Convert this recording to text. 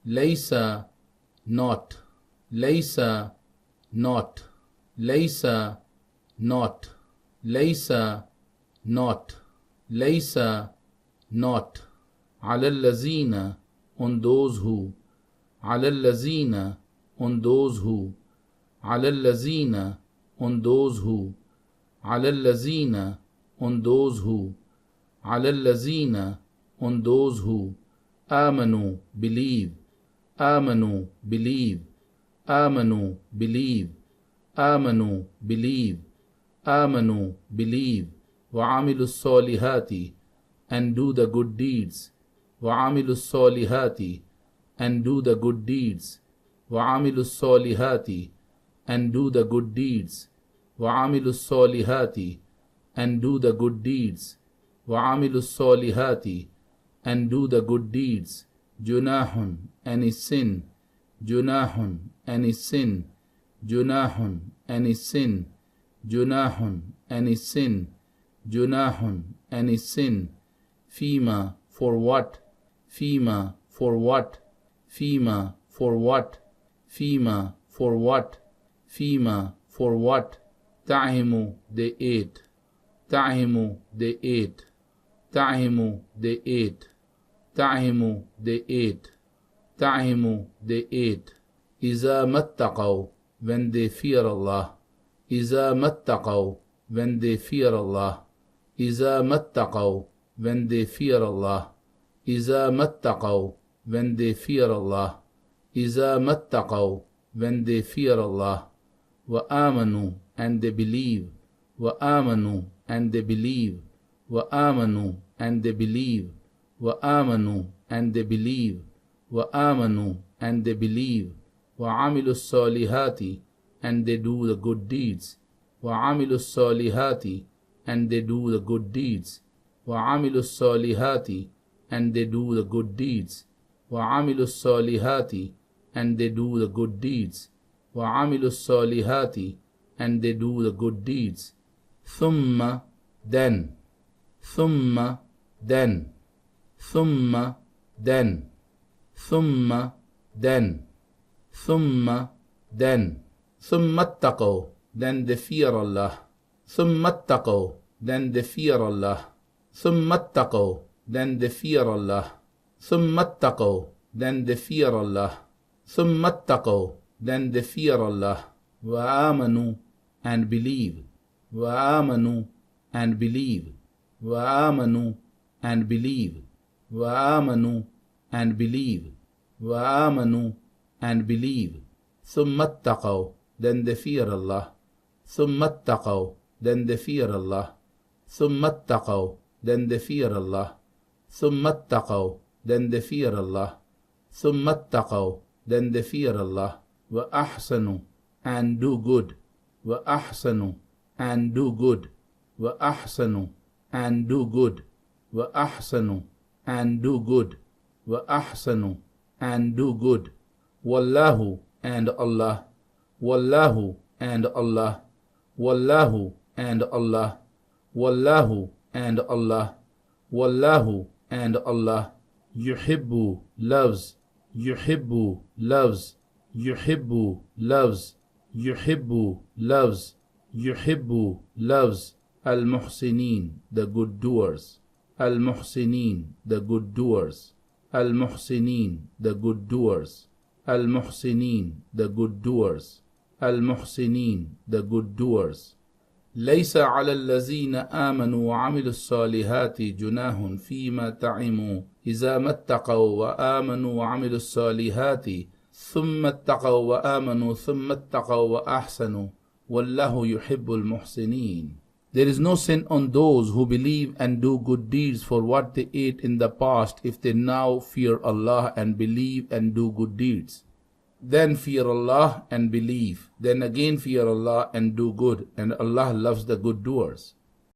ليس not ليس not ليس not ليس not ليس not على الذين on those who على الذين on those who على الذين on those who على الذين on those who على الذين on those who آمنوا believe آمنوا believe آمنوا believe آمنوا believe آمنوا believe وعملوا الصالحات and do the good deeds وعملوا الصالحات and do the good deeds وعملوا الصالحات and do the good deeds وعملوا الصالحات and do the good deeds وعملوا الصالحات and do the good deeds جناح any sin جناح any sin جناح any sin جناح any sin جناح any sin فيما for what فيما for what فيما for what فيما for what فيما for what تعهموا they ate تعهموا they ate تعهموا they ate تعهموا they ate تعهموا they ate إذا ما اتقوا when they fear Allah إذا ما اتقوا when they fear Allah إذا ما اتقوا when they fear Allah إذا ما اتقوا when they fear Allah إذا ما اتقوا when they fear Allah وآمنوا and they believe وآمنوا and they believe وآمنوا and they believe وآمنوا and they believe وآمنوا and they believe وعملوا الصالحات and they do the good deeds وعملوا الصالحات and they do the good deeds وعملوا الصالحات and they do the good deeds وعملوا الصالحات and they do the good deeds وعملوا الصالحات and they do the good deeds ثم then ثم then ثم then ثم then ثم then ثم اتقوا then they fear Allah ثم اتقوا then they fear Allah ثم اتقوا then they fear Allah ثم اتقوا then they fear Allah ثم اتقوا then they fear Allah وآمنوا and believe وآمنوا and believe وآمنوا and believe وآمنوا and believe وآمنوا and believe ثم اتقوا then they fear Allah ثم اتقوا then they fear Allah ثم اتقوا then they fear Allah ثم اتقوا then they fear Allah ثم اتقوا then they fear Allah وأحسنوا and do good وأحسنوا and do good وأحسنوا and do good وأحسنوا and do good وأحسنوا and do good والله and Allah والله and Allah والله and Allah والله and Allah والله and Allah يحب loves يحب loves يحب loves يحب loves يحب loves المحسنين the good doers المحسنين the good doers المحسنين the good doers المحسنين the good doers المحسنين the good doers ليس على الذين آمنوا وعملوا الصالحات جناح فيما طعموا إذا ما اتقوا وآمنوا وعملوا الصالحات ثم اتقوا وآمنوا ثم اتقوا وأحسنوا والله يحب المحسنين. There is no sin on those who believe and do good deeds for what they ate in the past if they now fear Allah and believe and do good deeds. Then fear Allah and believe. Then again fear Allah and do good. And Allah loves the good doers.